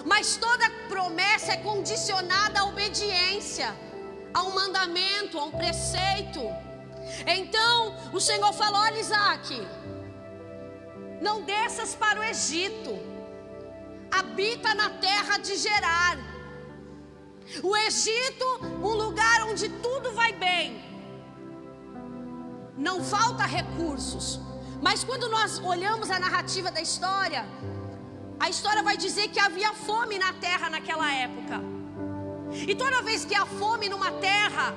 Mas toda promessa é condicionada à obediência, a um mandamento, a um preceito. Então o Senhor falou: olha, Isaque, não desças para o Egito, habita na terra de Gerar. O Egito, um lugar onde tudo vai bem, não falta recursos. Mas quando nós olhamos a narrativa da história, a história vai dizer que havia fome na terra naquela época. E toda vez que há fome numa terra,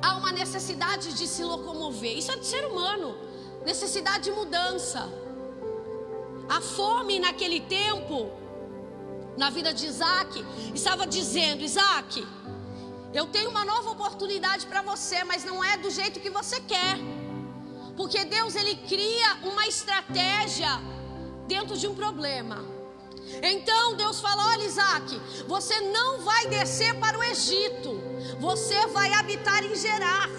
há uma necessidade de se locomover. Isso é do ser humano, necessidade de mudança. A fome naquele tempo, na vida de Isaque, estava dizendo: Isaque, eu tenho uma nova oportunidade para você, mas não é do jeito que você quer. Porque Deus, Ele cria uma estratégia dentro de um problema. Então Deus fala: olha, Isaque, você não vai descer para o Egito, você vai habitar em Gerar.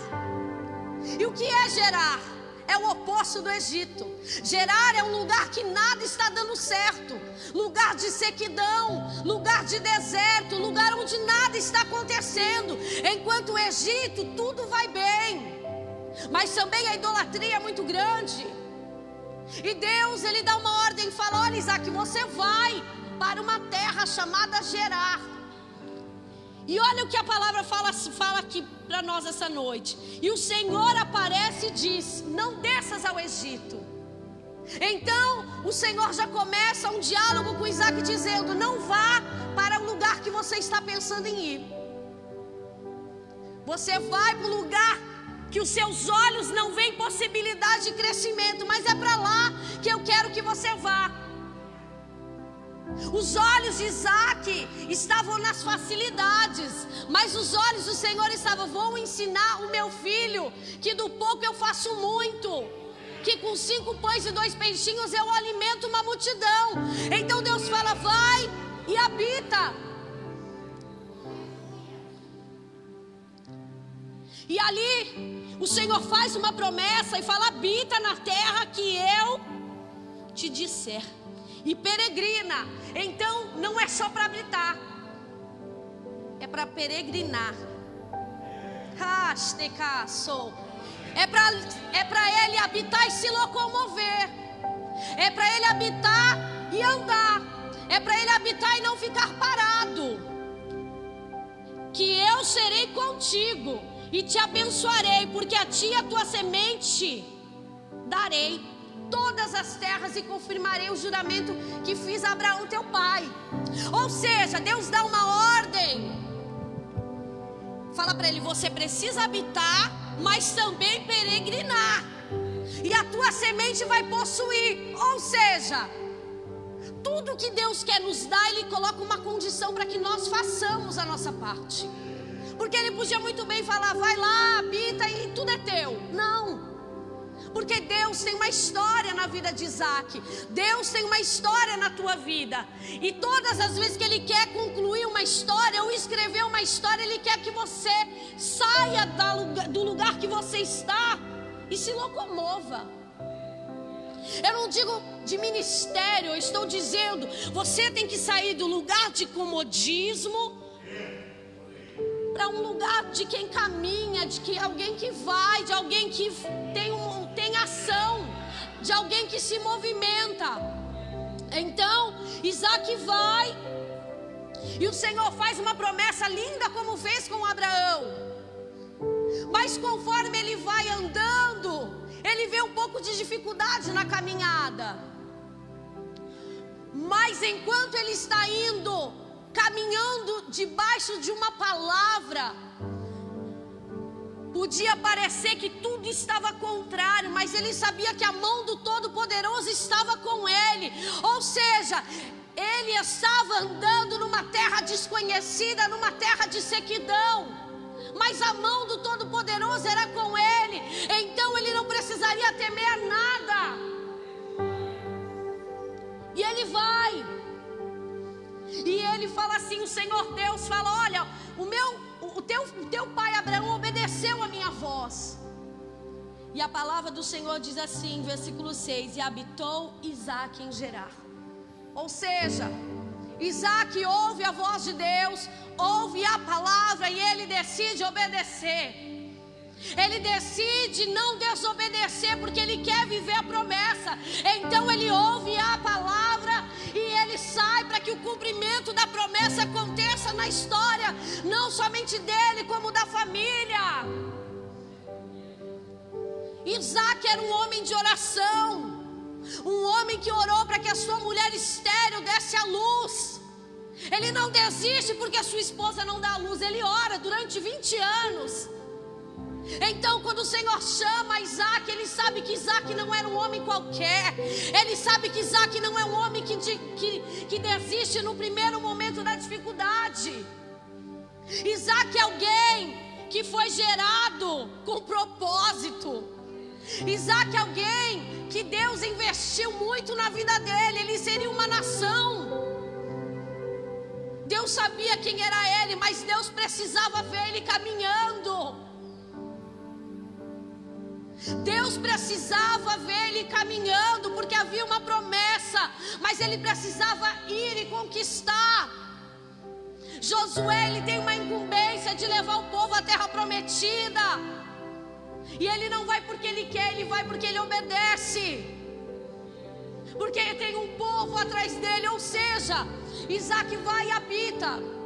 E o que é Gerar? É o oposto do Egito. Gerar é um lugar que nada está dando certo, lugar de sequidão, lugar de deserto, lugar onde nada está acontecendo. Enquanto o Egito tudo vai bem, mas também a idolatria é muito grande. E Deus, Ele dá uma ordem e fala: olha, Isaque, você vai para uma terra chamada Gerar. E olha o que a palavra fala aqui para nós essa noite. E o Senhor aparece e diz: não desças ao Egito. Então o Senhor já começa um diálogo com Isaque, dizendo: não vá para o lugar que você está pensando em ir. Você vai para o lugar que os seus olhos não veem possibilidade de crescimento, mas é para lá que eu quero que você vá. Os olhos de Isaque estavam nas facilidades, mas os olhos do Senhor estavam: vou ensinar o meu filho que do pouco eu faço muito, que com 5 pães e 2 peixinhos eu alimento uma multidão. Então Deus fala: vai e habita. E ali o Senhor faz uma promessa e fala: habita na terra que eu te disser, e peregrina. Então não é só para habitar, é para peregrinar. É para ele habitar e se locomover, é para ele habitar e andar, é para ele habitar e não ficar parado. Que eu serei contigo e te abençoarei, porque a ti e a tua semente darei todas as terras e confirmarei o juramento que fiz a Abraão teu pai. Ou seja, Deus dá uma ordem, fala para ele: você precisa habitar, mas também peregrinar, e a tua semente vai possuir. Ou seja, tudo que Deus quer nos dar, Ele coloca uma condição para que nós façamos a nossa parte. Porque Ele podia muito bem falar: vai lá, habita e tudo é teu. Não. Porque Deus tem uma história na vida de Isaque. Deus tem uma história na tua vida. E todas as vezes que Ele quer concluir uma história ou escrever uma história, Ele quer que você saia do lugar que você está e se locomova. Eu não digo de ministério, eu estou dizendo: você tem que sair do lugar de comodismo para um lugar de quem caminha, de que alguém que vai, de alguém que tem ação, de alguém que se movimenta. Então Isaque vai, e o Senhor faz uma promessa linda, como fez com Abraão. Mas conforme ele vai andando, ele vê um pouco de dificuldade na caminhada. Mas enquanto ele está indo, caminhando debaixo de uma palavra, podia parecer que tudo estava contrário, mas ele sabia que a mão do Todo-Poderoso estava com ele. Ou seja, ele estava andando numa terra desconhecida, numa terra de sequidão, mas a mão do Todo-Poderoso era com ele. Então ele não precisaria temer nada. E ele vai, e ele fala assim: o Senhor Deus fala: olha, o teu pai Abraão obedeceu a minha voz. E a palavra do Senhor diz assim, versículo 6: e habitou Isaque em Gerar. Ou seja, Isaac ouve a voz de Deus, ouve a palavra e ele decide obedecer. Ele decide não desobedecer porque ele quer viver a promessa. Então ele ouve a palavra e ele sai para que o cumprimento da promessa aconteça na história, não somente dele, como da família. Isaac era um homem de oração, um homem que orou para que a sua mulher estéril desse a luz. Ele não desiste porque a sua esposa não dá a luz, ele ora durante 20 anos. Então quando o Senhor chama Isaac, ele sabe que Isaac não era um homem qualquer. Ele sabe que Isaac não é um homem que desiste no primeiro momento da dificuldade. Isaac é alguém que foi gerado com propósito. Isaac é alguém que Deus investiu muito na vida dele. Ele seria uma nação. Deus sabia quem era ele, mas Deus precisava ver ele caminhando. Deus precisava ver ele caminhando, porque havia uma promessa, mas ele precisava ir e conquistar. Josué, ele tem uma incumbência de levar o povo à terra prometida. E ele não vai porque ele quer, ele vai porque ele obedece. Porque ele tem um povo atrás dele, ou seja, Isaac vai e habita.